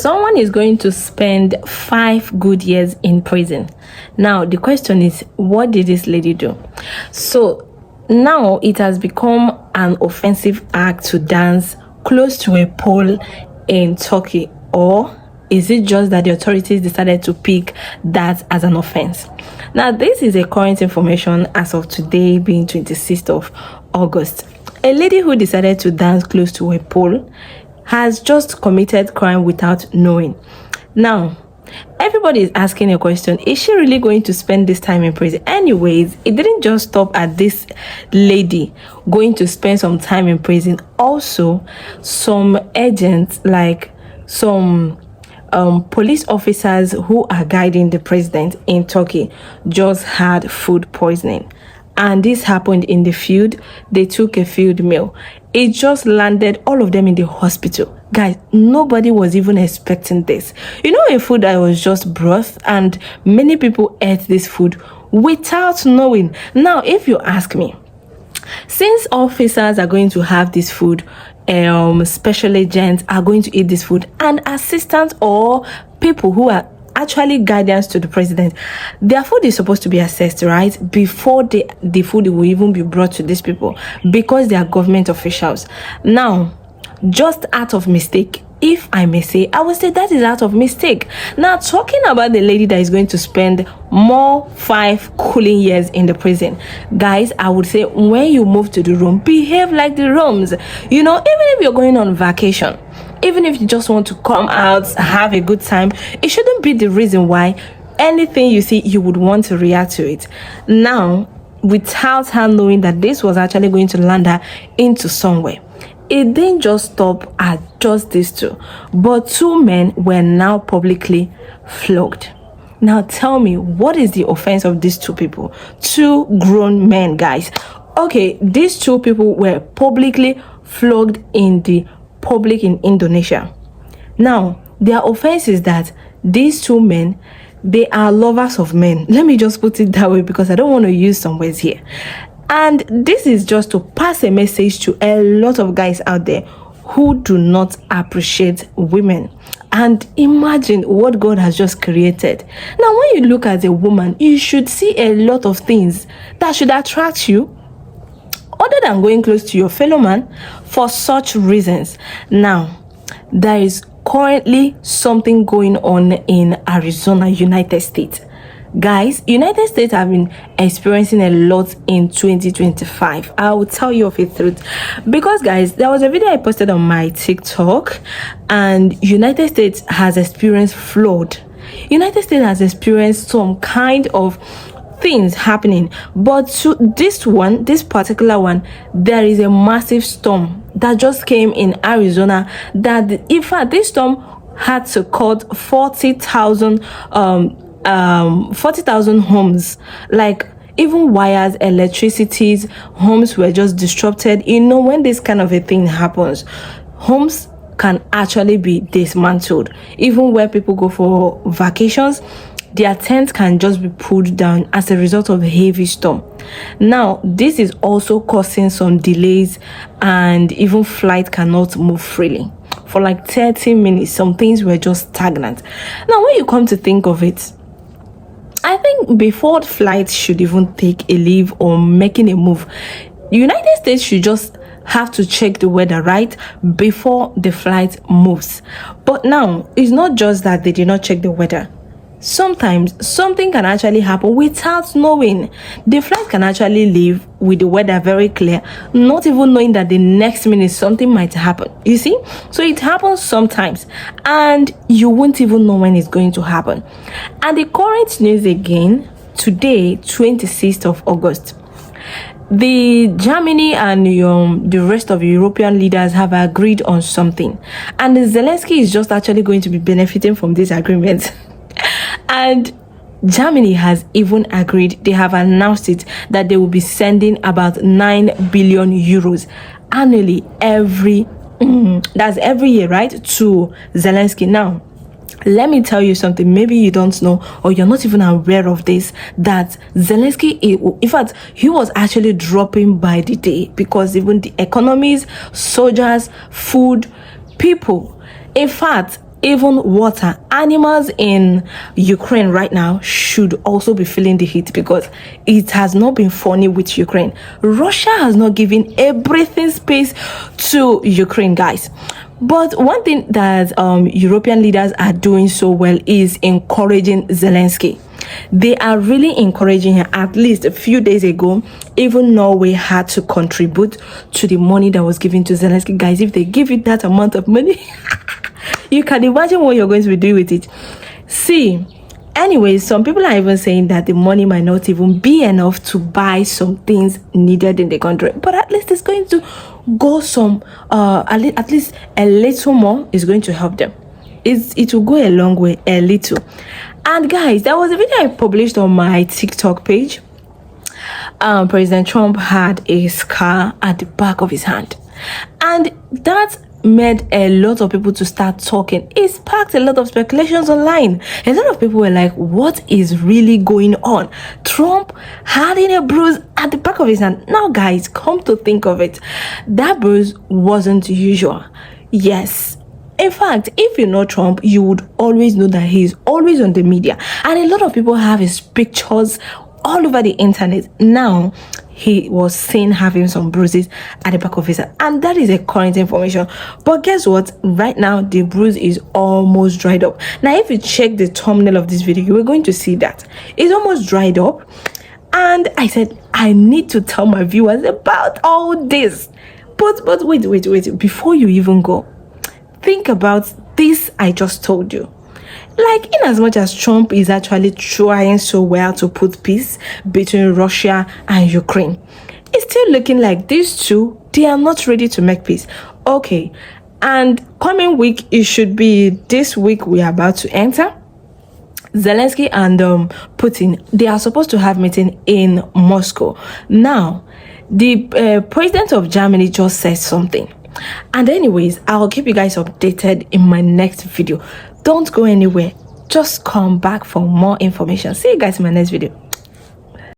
Someone is going to spend 5 good years in prison. Now, the question is, what did this lady do? So, now it has become an offensive act to dance close to a pole in Turkey, or is it just that the authorities decided to pick that as an offense? Now, this is a current information as of today, being 26th of August. A lady who decided to dance close to a pole has just committed crime without knowing. Now, everybody is asking a question: is she really going to spend this time in prison? Anyways, it didn't just stop at this lady going to spend some time in prison. Also, some agents, like some police officers who are guiding the president in Turkey, just had food poisoning. And this happened in the field. They took a field meal. It just landed all of them in the hospital. Guys, nobody was even expecting this. You know, a food that was just broth, and many people ate this food without knowing. Now, if you ask me, since officers are going to have this food, special agents are going to eat this food, and assistants or people who are actually guidance to the president, their food is supposed to be assessed right before the food will even be brought to these people, because they are government officials. Now, just out of mistake, if I may say, I would say that is out of mistake. Now, talking about the lady that is going to spend more 5 cooling years in the prison, guys, I would say when you move to the room, behave like the rooms. You know, even if you're going on vacation, even if you just want to come out, have a good time, it shouldn't be the reason why anything you see, you would want to react to it. Now, without her knowing that this was actually going to land her into somewhere, it didn't just stop at just these two, but 2 men were now publicly flogged. Now tell me, what is the offense of these 2 people? 2 grown men, guys. Okay, these 2 people were publicly flogged in the public in Indonesia. Now, their offense is that these 2 men, they are lovers of men. Let me just put it that way, because I don't want to use some words here. And this is just to pass a message to a lot of guys out there who do not appreciate women. And imagine what God has just created. Now, when you look at a woman, you should see a lot of things that should attract you, other than going close to your fellow man for such reasons. Now, there is currently something going on in Arizona, United States. Guys, United States have been experiencing a lot in 2025. I will tell you of a truth, because guys, there was a video I posted on my TikTok, and United States has experienced flood. United States has experienced some kind of things happening, but to this particular one, there is a massive storm that just came in Arizona, that in fact this storm had to cut 40,000 homes. Like, even wires, electricities, homes were just disrupted. You know, when this kind of a thing happens, homes can actually be dismantled. Even where people go for vacations, their tents can just be pulled down as a result of a heavy storm. Now, this is also causing some delays, and even flight cannot move freely. For like 30 minutes, some things were just stagnant. Now, when you come to think of it, I think before flights should even take a leave or making a move, United States should just have to check the weather right before the flight moves. But now, it's not just that they did not check the weather. Sometimes something can actually happen without knowing. The flight can actually leave with the weather very clear, not even knowing that the next minute something might happen. You see? So it happens sometimes, and you won't even know when it's going to happen. And the current news again, today, 26th of August, the Germany and the rest of European leaders have agreed on something, and Zelensky is just actually going to be benefiting from this agreement. And Germany has even agreed, they have announced it, that they will be sending about 9 billion euros annually that's every year, right, to Zelensky. Now, let me tell you something, maybe you don't know, or you're not even aware of this, that Zelensky, in fact, he was actually dropping by the day, because even the economies, soldiers, food, people, in fact, even water. Animals in Ukraine right now should also be feeling the heat because it has not been funny with Ukraine. Russia has not given everything space to Ukraine, guys. But one thing that European leaders are doing so well is encouraging Zelensky. They are really encouraging him. At least a few days ago, even Norway had to contribute to the money that was given to Zelensky. Guys, if they give you that amount of money, you can imagine what you're going to be doing with it. See, anyways, some people are even saying that the money might not even be enough to buy some things needed in the country, but at least it's going to go some at least a little more is going to help them. It will go a long way, a little. And guys, there was a video I published on my TikTok page. President Trump had a scar at the back of his hand, and that made a lot of people to start talking. It sparked a lot of speculations online. A lot of people were like, what is really going on? Trump having a bruise at the back of his hand. Now guys, come to think of it, that bruise wasn't usual. Yes, in fact, if you know Trump, you would always know that he's always on the media, and a lot of people have his pictures all over the internet. Now he was seen having some bruises at the back of his head, and that is a current information. But guess what? Right now the bruise is almost dried up. Now if you check the thumbnail of this video, you are going to see that it's almost dried up. And I said I need to tell my viewers about all this. But wait, before you even go, think about this I just told you. Like, in as much as Trump is actually trying so well to put peace between Russia and Ukraine, it's still looking like these two, they are not ready to make peace. Okay, and coming week, it should be this week we are about to enter. Zelensky and Putin, they are supposed to have meeting in Moscow. Now, the president of Germany just said something. And anyways, I'll keep you guys updated in my next video. Don't go anywhere. Just come back for more information. See you guys in my next video.